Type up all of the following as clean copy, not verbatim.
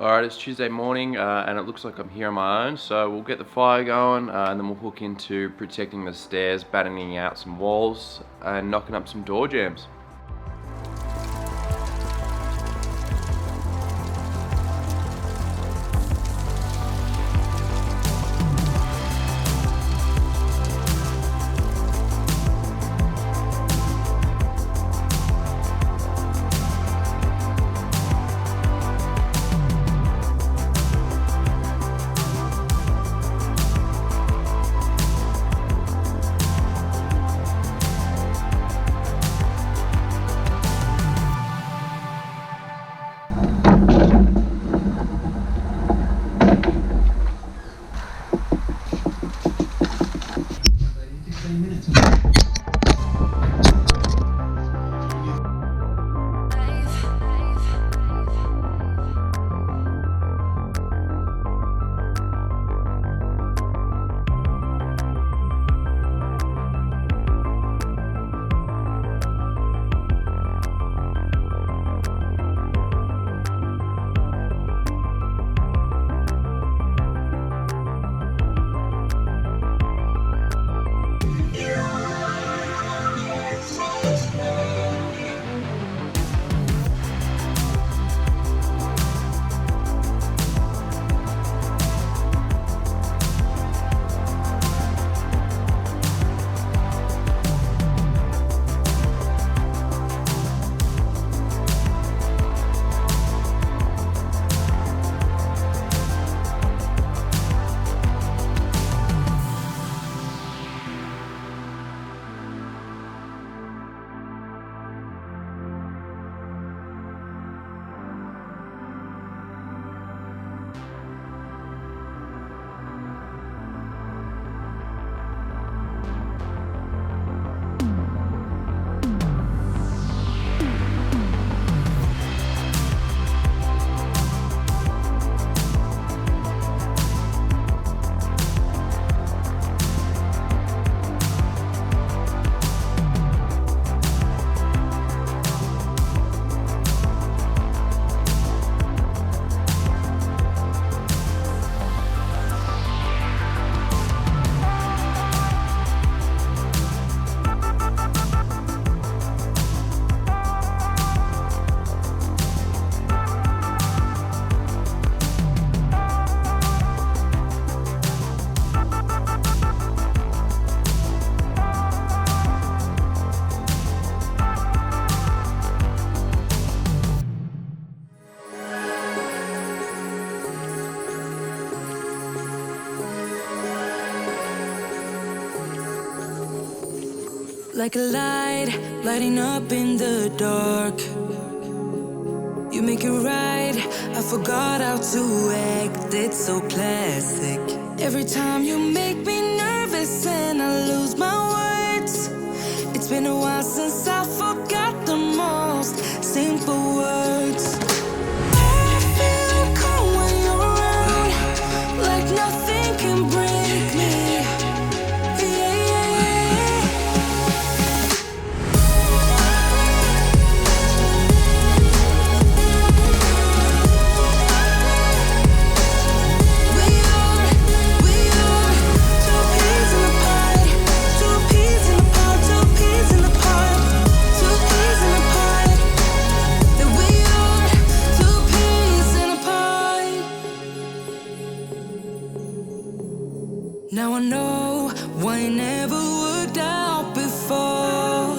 Alright, it's Tuesday morning and it looks like I'm here on my own, so we'll get the fire going and then we'll hook into protecting the stairs, battening out some walls and knocking up some door jambs. Like a light, lighting up in the dark. You make it right, I forgot how to act. It's so classic. Every time you make me nervous and I lose my words. It's been a while since I forgot the most simple words. I feel calm when you're around, like nothing can break me. Now I know why it never worked out before.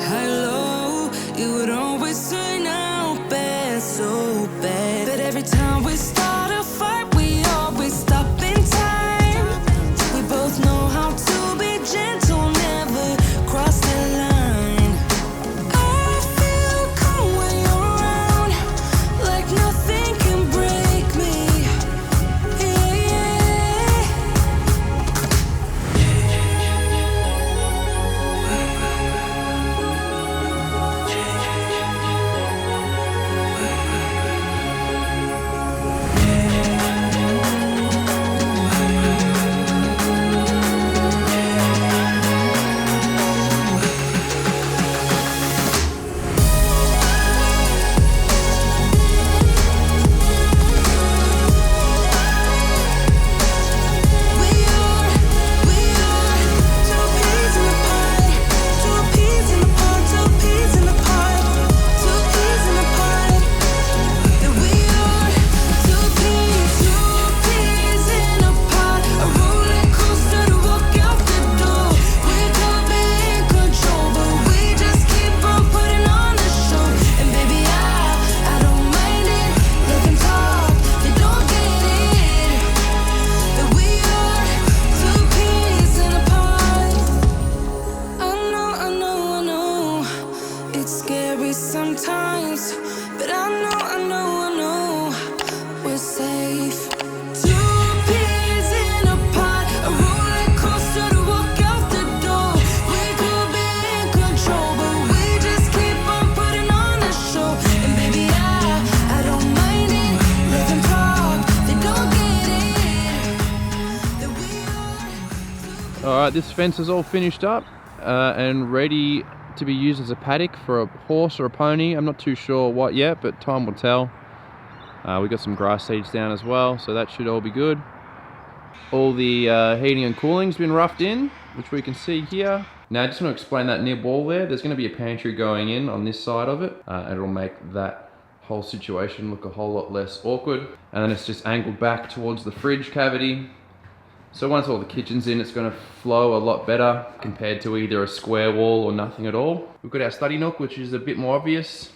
High low, it would always turn out bad, so bad. But every time we start a fight, we always stop in time. We both know how to be gentle, never cross the line. I feel calm when you're around, like nothing can break me. Alright, this fence is all finished up and ready to be used as a paddock for a horse or a pony. I'm not too sure what yet, but time will tell. We got some grass seeds down as well, so that should all be good. All the heating and cooling's been roughed in, which we can see here. Now I just want to explain that nib wall there. There's going to be a pantry going in on this side of it, and it'll make that whole situation look a whole lot less awkward. And then it's just angled back towards the fridge cavity. So once all the kitchen's in, it's going to flow a lot better compared to either a square wall or nothing at all. We've got our study nook, which is a bit more obvious.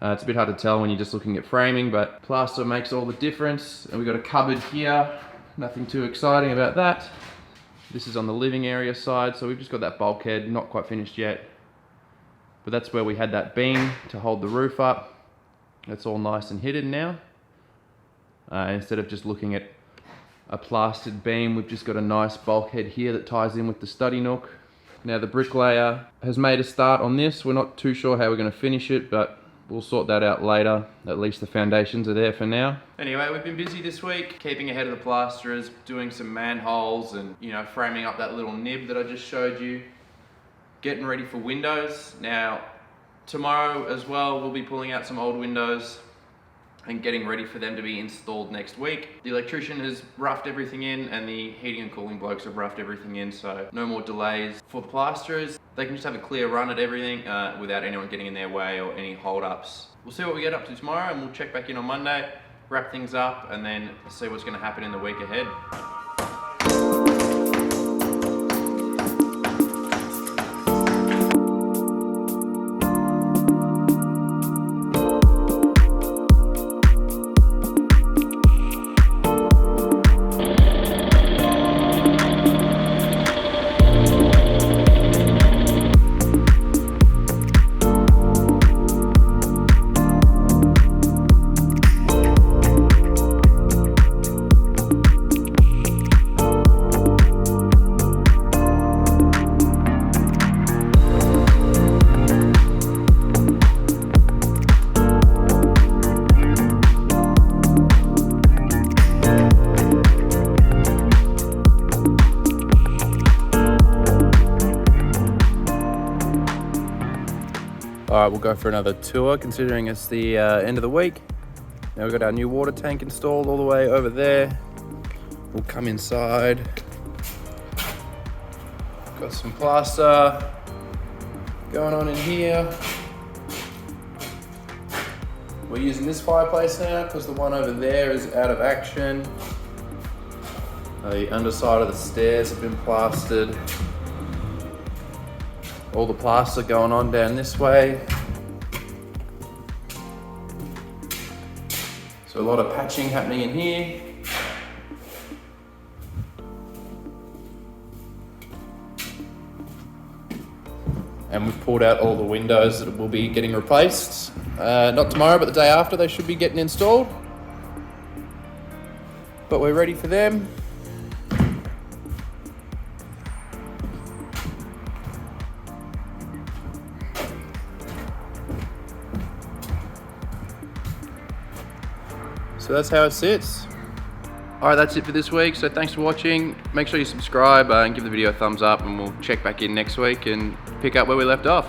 It's a bit hard to tell when you're just looking at framing, but plaster makes all the difference. And we've got a cupboard here. Nothing too exciting about that. This is on the living area side, so we've just got that bulkhead, not quite finished yet. But that's where we had that beam to hold the roof up. That's all nice and hidden now. Instead of just looking at a plastered beam, we've just got a nice bulkhead here that ties in with the study nook. Now the bricklayer has made a start on this. We're not too sure how we're going to finish it, but we'll sort that out later. At least the foundations are there for now. Anyway, we've been busy this week, keeping ahead of the plasterers, doing some manholes and, you know, framing up that little nib that I just showed you. Getting ready for windows. Now, tomorrow as well, we'll be pulling out some old windows and getting ready for them to be installed next week. The electrician has roughed everything in and the heating and cooling blokes have roughed everything in, so no more delays. For the plasterers, they can just have a clear run at everything without anyone getting in their way or any hold-ups. We'll see what we get up to tomorrow and we'll check back in on Monday, wrap things up, and then see what's gonna happen in the week ahead. Alright, we'll go for another tour considering it's the end of the week. Now we've got our new water tank installed all the way over there. We'll come inside. Got some plaster going on in here. We're using this fireplace now because the one over there is out of action. The underside of the stairs have been plastered. All the plaster going on down this way. So a lot of patching happening in here. And we've pulled out all the windows that will be getting replaced. Not tomorrow, but the day after they should be getting installed. But we're ready for them. So that's how it sits. Alright, that's it for this week. So thanks for watching. Make sure you subscribe and give the video a thumbs up, and we'll check back in next week and pick up where we left off.